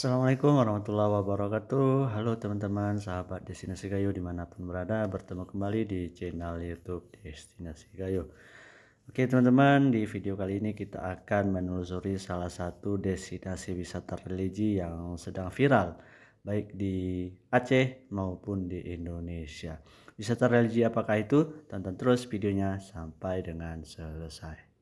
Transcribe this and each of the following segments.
Assalamualaikum warahmatullahi wabarakatuh. Halo teman-teman, sahabat Destinasi Gayo dimanapun berada, bertemu kembali di channel YouTube Destinasi Gayo. Oke teman-teman, di video kali ini kita akan menelusuri salah satu destinasi wisata religi yang sedang viral, baik di Aceh maupun di Indonesia. Wisata religi apakah itu? Tonton terus videonya sampai dengan selesai.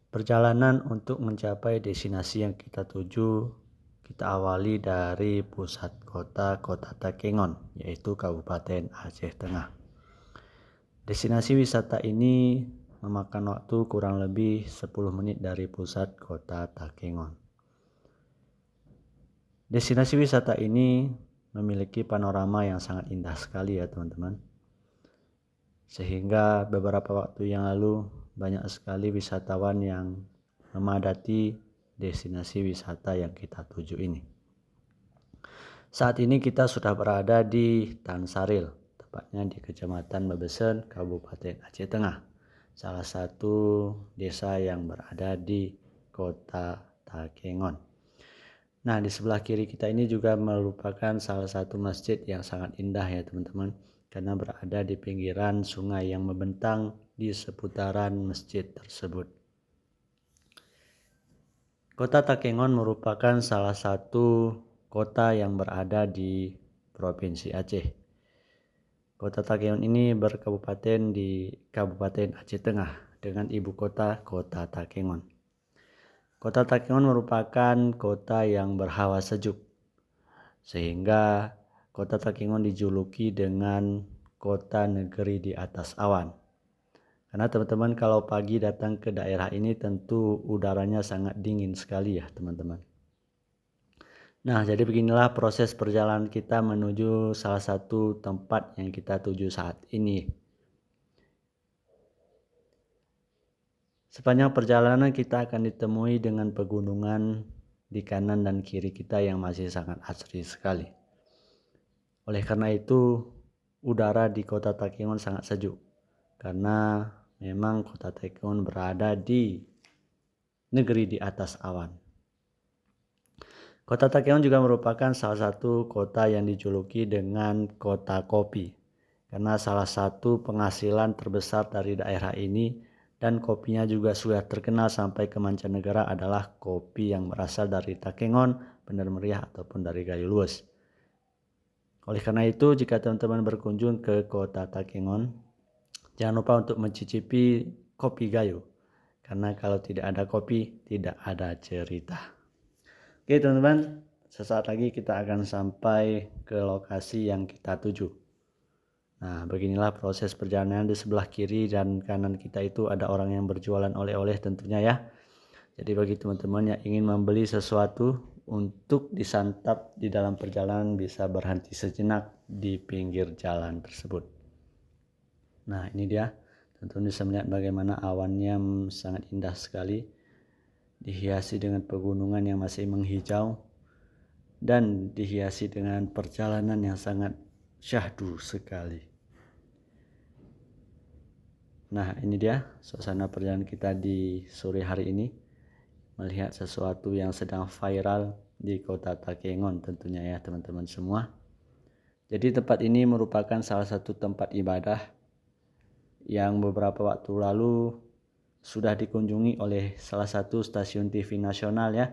Perjalanan untuk mencapai destinasi yang kita tuju, kita awali dari pusat kota Takengon, yaitu Kabupaten Aceh Tengah. Destinasi wisata ini memakan waktu kurang lebih 10 menit dari pusat kota Takengon. Destinasi wisata ini memiliki panorama yang sangat indah sekali ya teman-teman. Sehingga beberapa waktu yang lalu banyak sekali wisatawan yang memadati destinasi wisata yang kita tuju ini. Saat ini kita sudah berada di Tansaril, tepatnya di Kecamatan Mebesen, Kabupaten Aceh Tengah, salah satu desa yang berada di kota Takengon. Nah, di sebelah kiri kita ini juga merupakan salah satu masjid yang sangat indah ya teman-teman, karena berada di pinggiran sungai yang membentang di seputaran masjid tersebut. Kota Takengon merupakan salah satu kota yang berada di Provinsi Aceh. Kota Takengon ini berkabupaten di Kabupaten Aceh Tengah dengan ibu kota Kota Takengon. Kota Takengon merupakan kota yang berhawa sejuk, sehingga Kota Takengon dijuluki dengan kota negeri di atas awan. Karena teman-teman kalau pagi datang ke daerah ini tentu udaranya sangat dingin sekali ya teman-teman. Nah, jadi beginilah proses perjalanan kita menuju salah satu tempat yang kita tuju saat ini. Sepanjang perjalanan kita akan ditemui dengan pegunungan di kanan dan kiri kita yang masih sangat asri sekali. Oleh karena itu, udara di Kota Takengon sangat sejuk. Karena memang Kota Takengon berada di negeri di atas awan. Kota Takengon juga merupakan salah satu kota yang dijuluki dengan kota kopi. Karena salah satu penghasilan terbesar dari daerah ini dan kopinya juga sudah terkenal sampai ke mancanegara adalah kopi yang berasal dari Takengon, Bener Meriah ataupun dari Gayo Luwes. Oleh karena itu, jika teman-teman berkunjung ke kota Takengon, jangan lupa untuk mencicipi kopi Gayo. Karena kalau tidak ada kopi, tidak ada cerita. Oke teman-teman, sesaat lagi kita akan sampai ke lokasi yang kita tuju. Nah, beginilah proses perjalanan. Di sebelah kiri dan kanan kita itu ada orang yang berjualan oleh-oleh tentunya ya. Jadi bagi teman-teman yang ingin membeli sesuatu untuk disantap di dalam perjalanan bisa berhenti sejenak di pinggir jalan tersebut. Nah, ini dia. Tentunya bisa melihat bagaimana awannya sangat indah sekali. Dihiasi dengan pegunungan yang masih menghijau. Dan dihiasi dengan perjalanan yang sangat syahdu sekali. Nah, ini dia suasana perjalanan kita di sore hari ini. Melihat sesuatu yang sedang viral di kota Takengon tentunya ya teman-teman semua. Jadi tempat ini merupakan salah satu tempat ibadah yang beberapa waktu lalu sudah dikunjungi oleh salah satu stasiun TV nasional ya,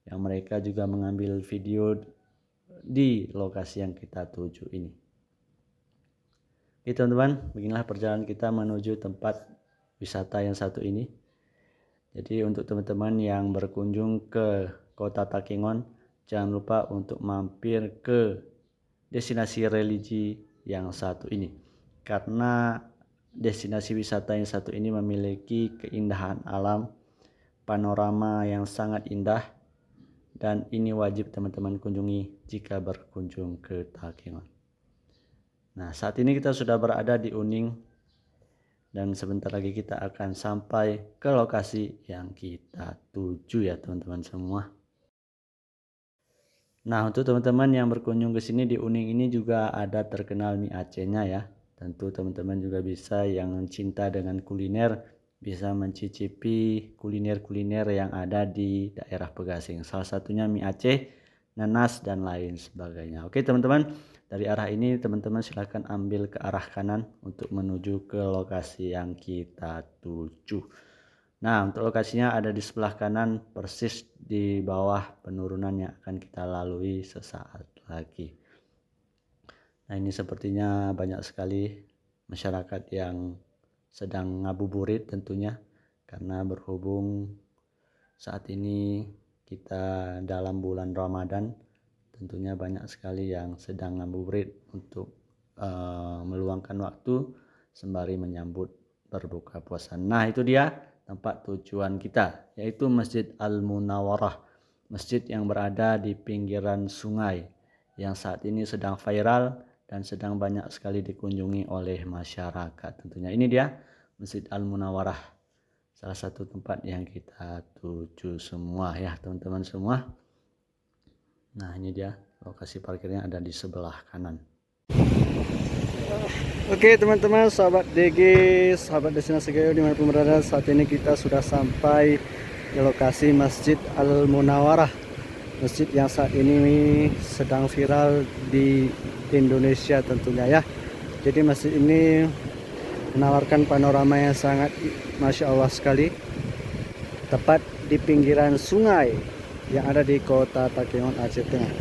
yang mereka juga mengambil video di lokasi yang kita tuju ini. Oke teman-teman, beginilah perjalanan kita menuju tempat wisata yang satu ini. Jadi untuk teman-teman yang berkunjung ke kota Takengon, jangan lupa untuk mampir ke destinasi religi yang satu ini. Karena destinasi wisata yang satu ini memiliki keindahan alam, panorama yang sangat indah, dan ini wajib teman-teman kunjungi jika berkunjung ke Takengon. Nah, saat ini kita sudah berada di Uning. Dan sebentar lagi kita akan sampai ke lokasi yang kita tuju ya teman-teman semua. Nah, untuk teman-teman yang berkunjung ke sini di Uning ini juga ada terkenal mie Aceh-nya ya. Tentu teman-teman juga bisa yang cinta dengan kuliner bisa mencicipi kuliner-kuliner yang ada di daerah Pegasing. Salah satunya mie Aceh, nanas dan lain sebagainya. Oke teman-teman, dari arah ini teman-teman silahkan ambil ke arah kanan untuk menuju ke lokasi yang kita tuju. Nah, untuk lokasinya ada di sebelah kanan persis di bawah penurunan yang akan kita lalui sesaat lagi. Nah, ini sepertinya banyak sekali masyarakat yang sedang ngabuburit tentunya, karena berhubung saat ini kita dalam bulan Ramadan, tentunya banyak sekali yang sedang ngabuburit untuk meluangkan waktu sembari menyambut berbuka puasa. Nah, itu dia tempat tujuan kita, yaitu Masjid Al-Munawwarah, masjid yang berada di pinggiran sungai yang saat ini sedang viral dan sedang banyak sekali dikunjungi oleh masyarakat. Tentunya ini dia Masjid Al-Munawwarah, salah satu tempat yang kita tuju semua ya teman-teman semua. Nah, ini dia lokasi parkirnya ada di sebelah kanan. Oke teman-teman, sahabat DG, sahabat destinasi Gayo dimanapun berada, saat ini kita sudah sampai di lokasi Masjid Al-Munawwarah, masjid yang saat ini sedang viral di Indonesia tentunya ya. Jadi masjid ini menawarkan panorama yang sangat Masya Allah sekali, tepat di pinggiran sungai yang ada di kota Takengon, Aceh Tengah.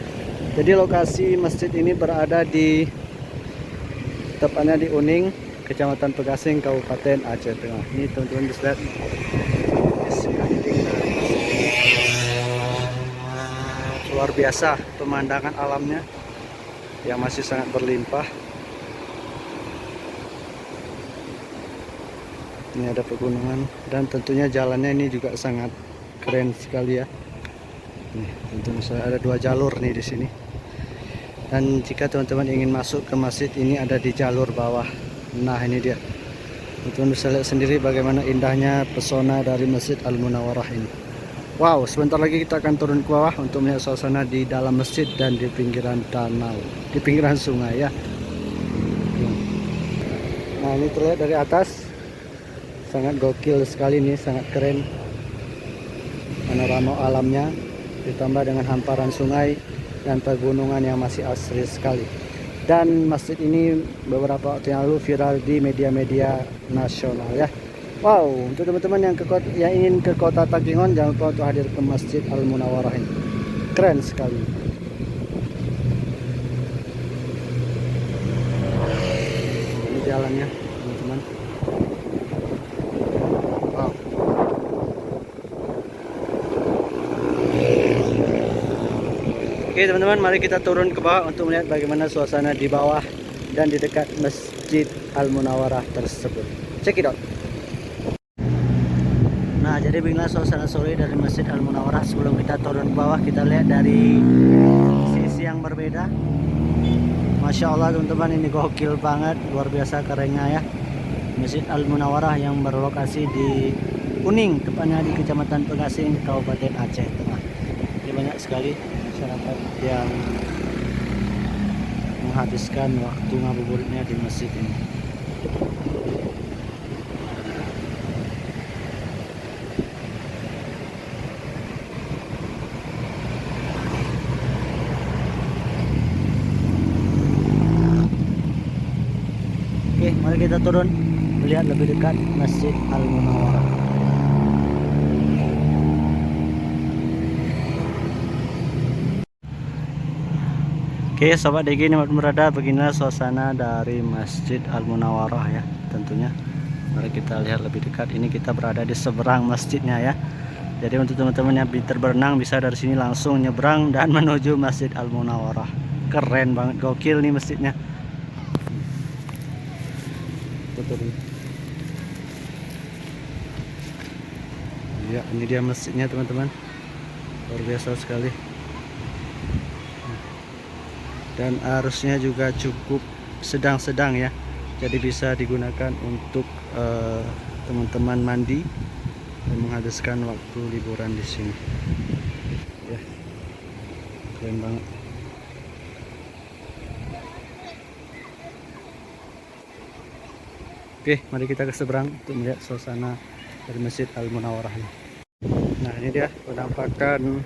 Jadi lokasi masjid ini berada di tepatnya di Uning, Kecamatan Pegasing, Kabupaten Aceh Tengah. Ini teman-teman bisa lihat luar biasa pemandangan alamnya yang masih sangat berlimpah. Ini ada pegunungan dan tentunya jalannya ini juga sangat keren sekali ya. Nih, tentu misalnya ada 2 jalur nih di sini. Dan jika teman-teman ingin masuk ke masjid ini ada di jalur bawah. Nah, ini dia. Teman-teman bisa lihat sendiri bagaimana indahnya pesona dari Masjid Al-Munawwarah ini. Wow, sebentar lagi kita akan turun ke bawah untuk melihat suasana di dalam masjid dan di pinggiran danau, di pinggiran sungai ya. Nah, ini terlihat dari atas. Sangat gokil sekali nih, sangat keren panorama alamnya, ditambah dengan hamparan sungai dan pegunungan yang masih asri sekali. Dan masjid ini beberapa waktu yang lalu viral di media-media nasional ya. Wow, untuk teman-teman yang ingin ke kota Takengon, jangan lupa untuk hadir ke Masjid Al-Munawwarah ini. Keren sekali. Ini jalannya teman-teman. Wow. Oke teman-teman, mari kita turun ke bawah untuk melihat bagaimana suasana di bawah dan di dekat Masjid Al-Munawwarah tersebut. Check it out. Nah, jadi beginilah suasana sore dari Masjid Al-Munawwarah. Sebelum kita turun ke bawah, kita lihat dari sisi yang berbeda. Masya Allah teman-teman, ini gokil banget, luar biasa kerennya ya. Masjid Al-Munawwarah yang berlokasi di Uning, tepatnya di Kecamatan Pegasing, Kabupaten Aceh Tengah. Jadi banyak sekali masyarakat yang menghabiskan waktu ngabuburitnya di masjid ini. Oke, mari kita turun melihat lebih dekat Masjid Al-Munawwarah. Oke, sobat DG ini berada, beginilah suasana dari Masjid Al-Munawwarah ya, tentunya. Mari kita lihat lebih dekat. Ini kita berada di seberang masjidnya ya. Jadi untuk teman-teman yang pintar berenang bisa dari sini langsung nyebrang dan menuju Masjid Al-Munawwarah. Keren banget, gokil nih masjidnya. Ya, ini dia masjidnya teman-teman. Luar biasa sekali. Dan arusnya juga cukup sedang-sedang ya, jadi bisa digunakan untuk teman-teman mandi dan menghabiskan waktu liburan di sini ya. Keren banget. Oke, mari kita ke seberang untuk melihat suasana dari Masjid Al-Munawwarah. Nah, ini dia penampakan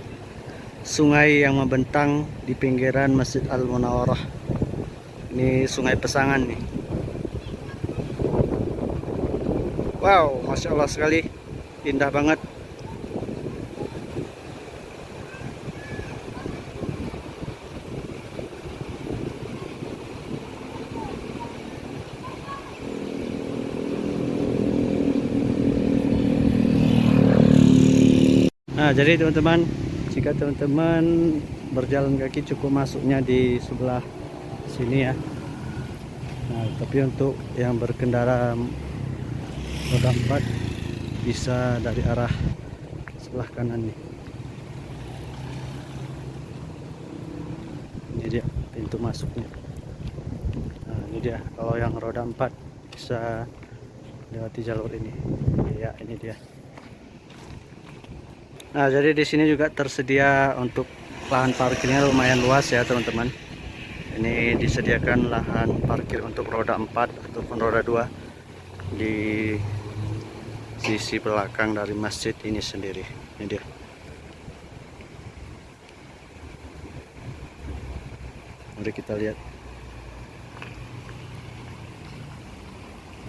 sungai yang membentang di pinggiran Masjid Al-Munawwarah. Ini sungai Pesangan nih. Wow, Masya Allah sekali, indah banget. Nah, jadi teman-teman, jika teman-teman berjalan kaki cukup masuknya di sebelah sini ya. Nah, tapi untuk yang berkendara roda 4 bisa dari arah sebelah kanan nih. Ini dia pintu masuknya. Nah, ini dia kalau yang roda 4 bisa lewati jalur ini. Ya, ini dia. Nah, jadi di sini juga tersedia untuk lahan parkirnya lumayan luas ya teman-teman. Ini disediakan lahan parkir untuk roda 4 ataupun roda 2 di sisi belakang dari masjid ini sendiri. Ini dia. Mari kita lihat.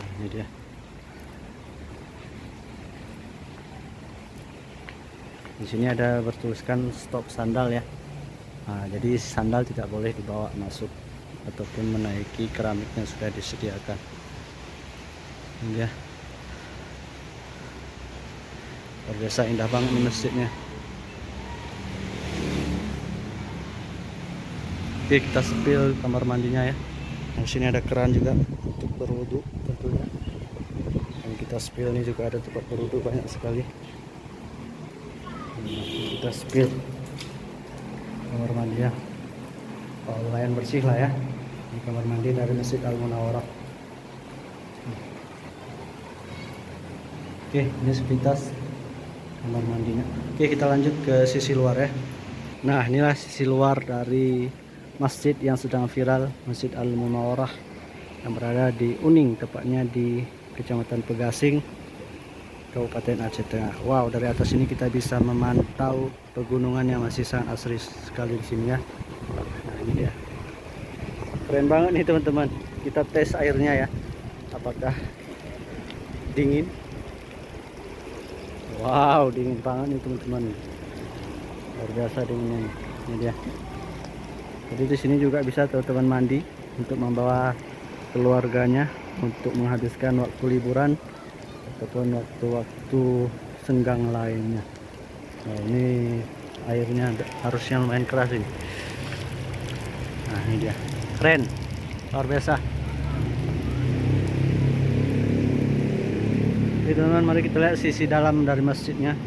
Nah, ini dia. Di sini ada bertuliskan stop sandal ya. Nah, jadi sandal tidak boleh dibawa masuk ataupun menaiki keramik yang sudah disediakan. Ini ya. Luar biasa indah banget nih masjidnya. Oke, kita spill kamar mandinya ya. Di sini ada keran juga untuk berwudu tentunya. Dan kita spill ini juga ada tempat berwudu banyak sekali. Kita spill kamar mandi ya. Oh, lumayan bersih lah ya di kamar mandi dari Masjid Al-Munawwarah. Oke, ini sepintas kamar mandinya. Oke, kita lanjut ke sisi luar ya. Nah, inilah sisi luar dari masjid yang sedang viral, Masjid Al-Munawwarah yang berada di Uning, tepatnya di Kecamatan Pegasing, Kabupaten Aceh Tengah. Wow, dari atas ini kita bisa memantau pegunungan yang masih sangat asri sekali di sini ya. Nah, ini dia. Keren banget nih teman-teman. Kita tes airnya ya. Apakah dingin? Wow, dingin banget nih teman-teman. Luar biasa dinginnya nih. Ini dia. Jadi di sini juga bisa teman-teman mandi untuk membawa keluarganya untuk menghabiskan waktu liburan ataupun waktu-waktu senggang lainnya. Nah, ini airnya harusnya lumayan keras ini. Nah, ini dia, keren. luar biasa. Oke teman-teman, mari kita lihat sisi dalam dari masjidnya.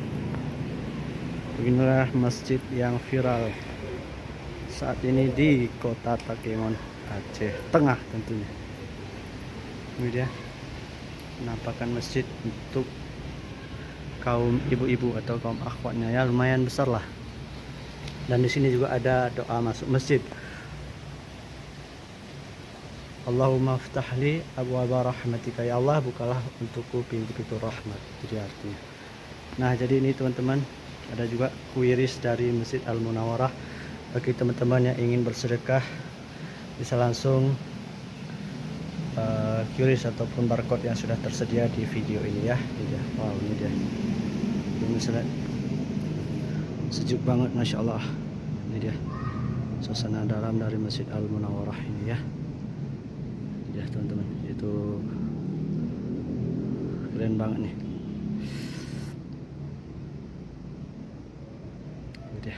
Beginilah masjid yang viral saat ini di Kota Takengon, Aceh Tengah tentunya. Ini dia penampakan masjid untuk kaum ibu-ibu atau kaum akhwatnya, ya lumayan besar lah. Dan di sini juga ada doa masuk masjid. Allahumma ftahli abwaaba rahmatika, ya Allah bukalah untukku pintu-pintu rahmat, jadi artinya. Nah jadi ini teman-teman, ada juga kuiris dari Masjid Al-Munawwarah. Bagi teman-teman yang ingin bersedekah bisa langsung kuiris ataupun barcode yang sudah tersedia di video ini ya. Wow, ini dia. Ini sejuk banget, masya Allah. Ini dia suasana dalam dari Masjid Al-Munawwarah ini ya. Ya teman-teman, itu keren banget nih. Ini dia.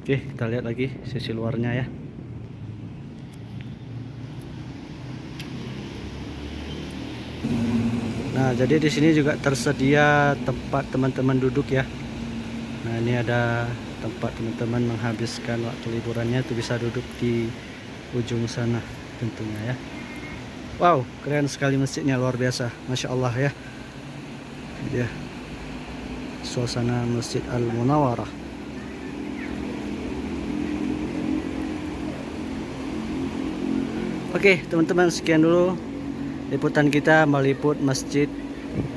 Oke, kita lihat lagi sisi luarnya ya. Nah, jadi di sini juga tersedia tempat teman-teman duduk ya. Nah, ini ada tempat teman-teman menghabiskan waktu liburannya, tuh bisa duduk di ujung sana tentunya ya. Wow, keren sekali masjidnya, luar biasa, masya Allah ya. Ya, suasana Masjid Al-Munawwarah. Oke teman-teman, sekian dulu liputan kita meliput masjid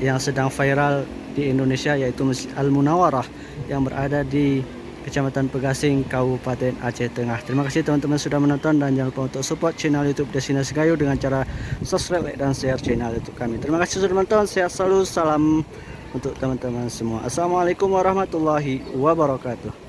yang sedang viral di Indonesia, yaitu Masjid Al-Munawwarah yang berada di Kecamatan Pegasing, Kabupaten Aceh Tengah. Terima kasih teman-teman sudah menonton, dan jangan lupa untuk support channel YouTube Destinasi Gayo dengan cara subscribe, like, dan share channel YouTube kami. Terima kasih sudah menonton. Sehat selalu, salam untuk teman-teman semua. Assalamualaikum warahmatullahi wabarakatuh.